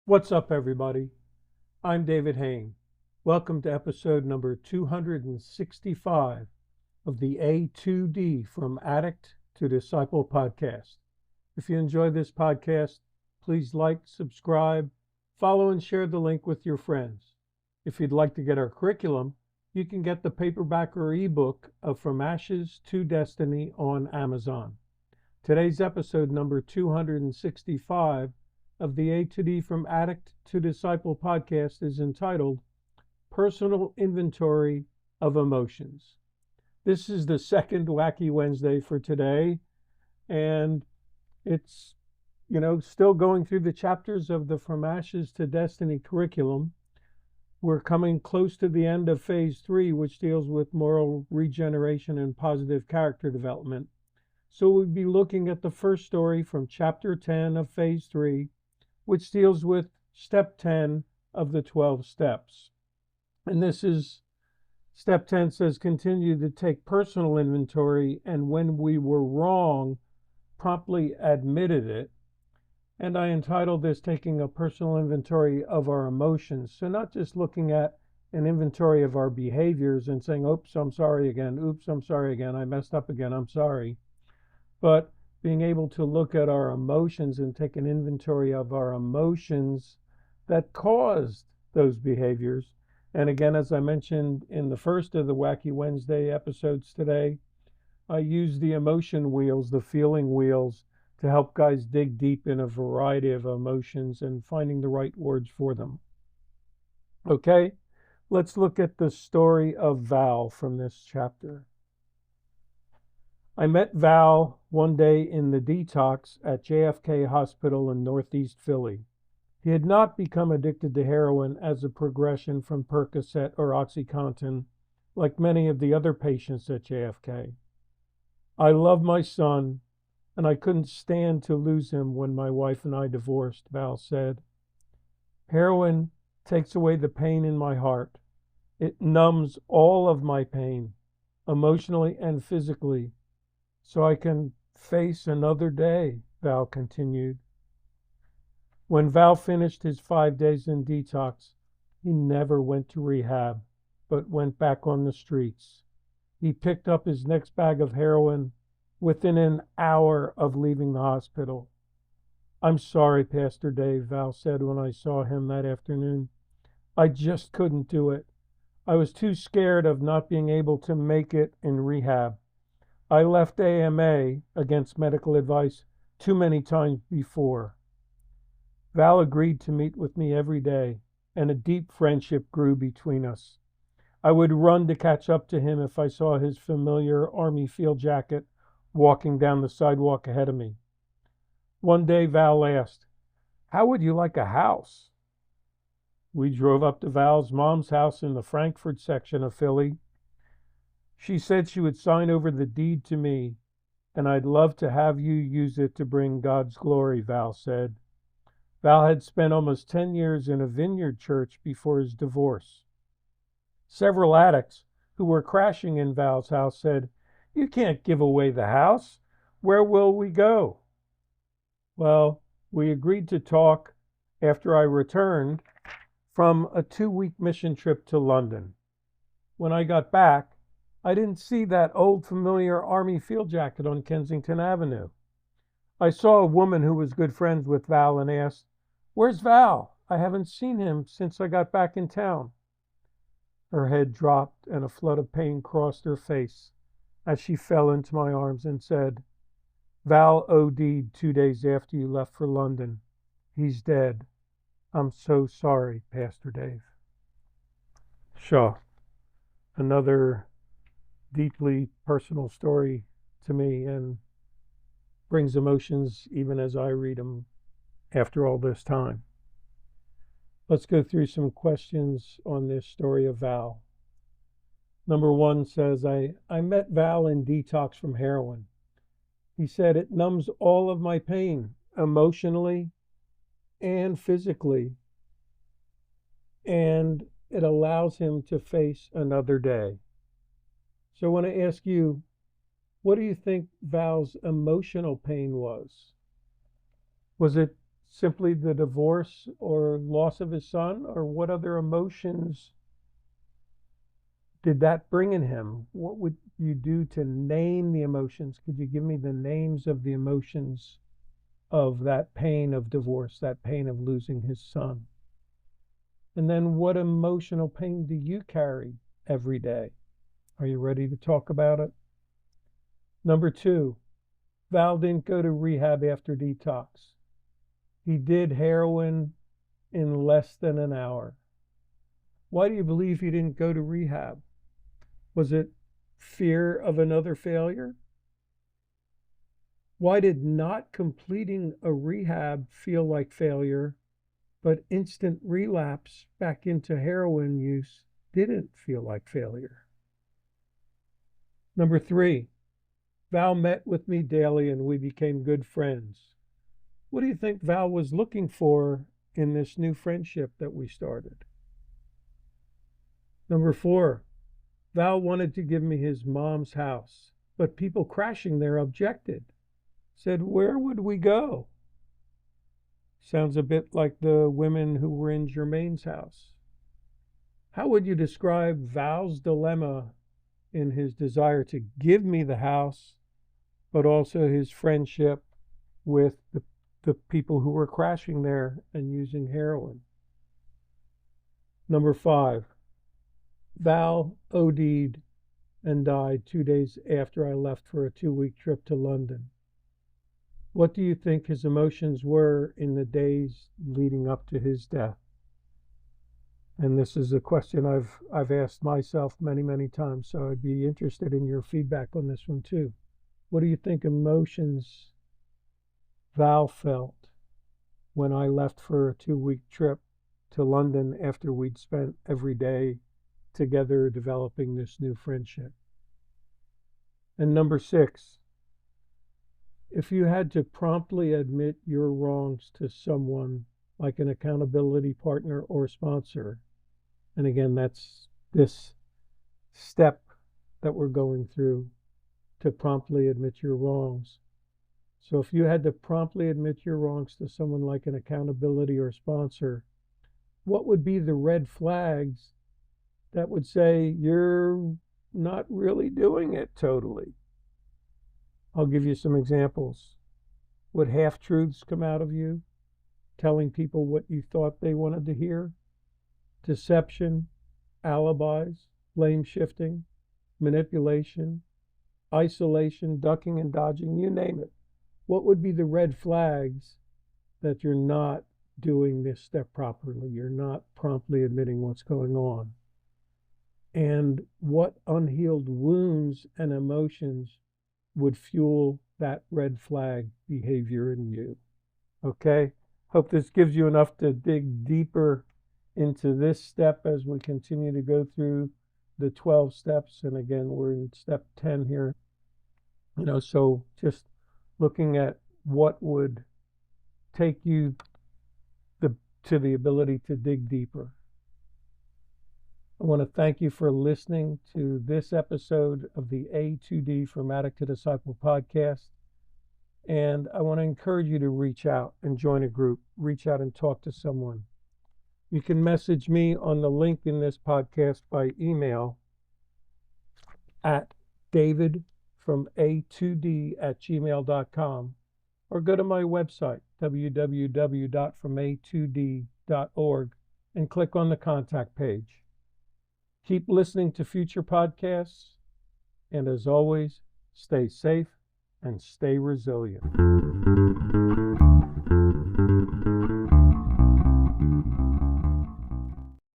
What's up, everybody? I'm David Hain. Welcome to episode number 265 of the A2D From Addict to Disciple podcast. If you enjoy this podcast, please like, subscribe, follow, and share the link with your friends. If you'd like to get our curriculum, you can get the paperback or ebook of From Ashes to Destiny on Amazon. Today's episode number 265 of the A2D From Addict to Disciple podcast is entitled Personal Inventory of Emotions. This is the second Wacky Wednesday for today, and it's, still going through the chapters of the From Ashes to Destiny curriculum. We're coming close to the end of phase 3, which deals with moral regeneration and positive character development. So we'll be looking at the first story from chapter 10 of phase 3, which deals with step 10 of the 12 steps. And this is, step 10 says, continue to take personal inventory, and when we were wrong, promptly admitted it. And I entitled this taking a personal inventory of our emotions. So not just looking at an inventory of our behaviors and saying, oops, I'm sorry again. Oops, I'm sorry again. I messed up again. I'm sorry. But being able to look at our emotions and take an inventory of our emotions that caused those behaviors. And again, as I mentioned in the first of the Wacky Wednesday episodes today, I use the emotion wheels, the feeling wheels, to help guys dig deep in a variety of emotions and finding the right words for them. Okay, let's look at the story of Val from this chapter. I met Val one day in the detox at JFK Hospital in Northeast Philly. He had not become addicted to heroin as a progression from Percocet or OxyContin, like many of the other patients at JFK. I love my son, and I couldn't stand to lose him when my wife and I divorced, Val said. Heroin takes away the pain in my heart. It numbs all of my pain, emotionally and physically, so I can face another day, Val continued. When Val finished his 5 days in detox, he never went to rehab, but went back on the streets. He picked up his next bag of heroin within an hour of leaving the hospital. I'm sorry, Pastor Dave, Val said when I saw him that afternoon. I just couldn't do it. I was too scared of not being able to make it in rehab. I left AMA, against medical advice, too many times before. Val agreed to meet with me every day, and a deep friendship grew between us. I would run to catch up to him if I saw his familiar Army field jacket walking down the sidewalk ahead of me. One day Val asked, "How would you like a house?" We drove up to Val's mom's house in the Frankfurt section of Philly. She said she would sign over the deed to me, and I'd love to have you use it to bring God's glory, Val said. Val had spent almost 10 years in a vineyard church before his divorce. Several addicts who were crashing in Val's house said, "You can't give away the house. Where will we go?" Well, we agreed to talk after I returned from a 2-week mission trip to London. When I got back, I didn't see that old familiar Army field jacket on Kensington Avenue. I saw a woman who was good friends with Val and asked, "Where's Val? I haven't seen him since I got back in town." Her head dropped and a flood of pain crossed her face as she fell into my arms and said, "Val OD'd 2 days after you left for London. He's dead. I'm so sorry, Pastor Dave." Sure. Another deeply personal story to me and brings emotions even as I read them after all this time. Let's go through some questions on this story of Val. Number 1 says, I met Val in detox from heroin. He said, "It numbs all of my pain, emotionally and physically, and it allows him to face another day." So I want to ask you, what do you think Val's emotional pain was? Was it simply the divorce or loss of his son, or what other emotions did that bring in him? What would you do to name the emotions? Could you give me the names of the emotions of that pain of divorce, that pain of losing his son? And then what emotional pain do you carry every day? Are you ready to talk about it? Number 2, Val didn't go to rehab after detox. He did heroin in less than an hour. Why do you believe he didn't go to rehab? Was it fear of another failure? Why did not completing a rehab feel like failure, but instant relapse back into heroin use didn't feel like failure? Number 3, Val met with me daily and we became good friends. What do you think Val was looking for in this new friendship that we started? Number 4, Val wanted to give me his mom's house, but people crashing there objected. Said, where would we go? Sounds a bit like the women who were in Jermaine's house. How would you describe Val's dilemma in his desire to give me the house, but also his friendship with the people who were crashing there and using heroin? Number 5, Val OD'd and died 2 days after I left for a 2-week trip to London. What do you think his emotions were in the days leading up to his death? And this is a question I've asked myself many, many times, so I'd be interested in your feedback on this one too. What do you think emotions Val felt when I left for a 2-week trip to London after we'd spent every day together developing this new friendship? And number 6, if you had to promptly admit your wrongs to someone like an accountability partner or sponsor, and again, that's this step that we're going through, to promptly admit your wrongs. So if you had to promptly admit your wrongs to someone like an accountability or sponsor, what would be the red flags that would say you're not really doing it totally? I'll give you some examples. Would half-truths come out of you, telling people what you thought they wanted to hear? Deception, alibis, blame shifting, manipulation, isolation, ducking and dodging, you name it. What would be the red flags that you're not doing this step properly? You're not promptly admitting what's going on. And what unhealed wounds and emotions would fuel that red flag behavior in you? Okay? Hope this gives you enough to dig deeper into this step as we continue to go through the 12 steps. And again, we're in step 10 here. So just looking at what would take you to the ability to dig deeper. I want to thank you for listening to this episode of the A2D From Addict to Disciple podcast. And I want to encourage you to reach out and join a group, reach out and talk to someone. You can message me on the link in this podcast by email at davidfroma2d@gmail.com, or go to my website, www.froma2d.org, and click on the contact page. Keep listening to future podcasts, and as always, stay safe and stay resilient.